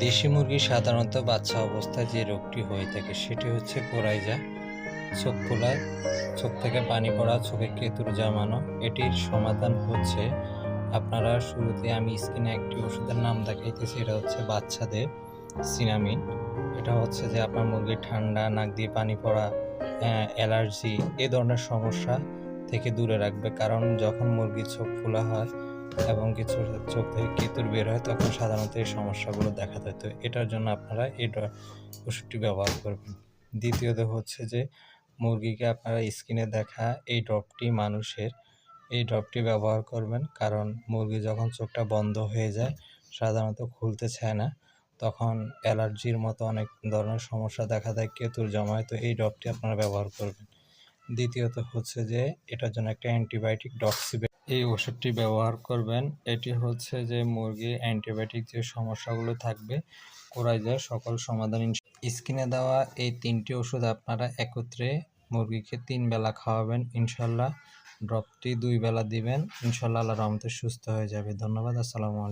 দেশি মুরগি সাধারণত বাচ্চা অবস্থায় যে রোগটি হয়ে থাকে সেটি হচ্ছে কোরাইজা, চোখ ফোলা, চোখ থেকে পানি পড়া, চোখে কেতুর জমানো। এটির সমাধান হচ্ছে আপনারা শুরুতে আমি স্ক্রিনে একটি ওষুধের নাম দেখাইতেছি। এটা হচ্ছে বাচ্চাদের সিনামিন। এটা হচ্ছে যে আপনার মুরগির ঠান্ডা, নাক দিয়ে পানি পড়া, অ্যালার্জি এ ধরনের সমস্যা থেকে দূরে রাখবে। কারণ যখন মুরগির চোখ ফোলা হয় এবং কিছু চোখ থেকে কেতুর বের হয় তখন সাধারণত এই সমস্যাগুলো দেখা দেয়। তো এটার জন্য আপনারা এই ওষুধটি ব্যবহার করবেন। দ্বিতীয়ত হচ্ছে যে মুরগিকে আপনারা স্ক্রিনে দেখা এই ড্রপটি এই ড্রপটি ব্যবহার করবেন। কারণ মুরগি যখন চোখটা বন্ধ হয়ে যায় সাধারণত খুলতে চায় না, তখন অ্যালার্জির মতো অনেক ধরনের সমস্যা দেখা দেয়, কেতুর জমায়। তো এই ড্রপটি আপনারা ব্যবহার করবেন। দ্বিতীয়ত হচ্ছে যে এটার জন্য একটা অ্যান্টিবায়োটিক ডক্সিবেট এই ওষুধটি ব্যবহার করবেন। এটি হচ্ছে যে মুরগির অ্যান্টিবায়োটিক যে সমস্যাগুলো থাকবে কোরাইজার সকল সমাধান। স্ক্রিনে দেওয়া এই ৩টি ওষুধ আপনারা একত্রে মুরগিকে ৩ বেলা খাওয়াবেন ইনশাল্লাহ। ড্রপটি 2 বেলা দিবেন ইনশাল্লাহ, আল্লাহর রহমতে সুস্থ হয়ে যাবে। ধন্যবাদ। আসসালামু আলাইকুম।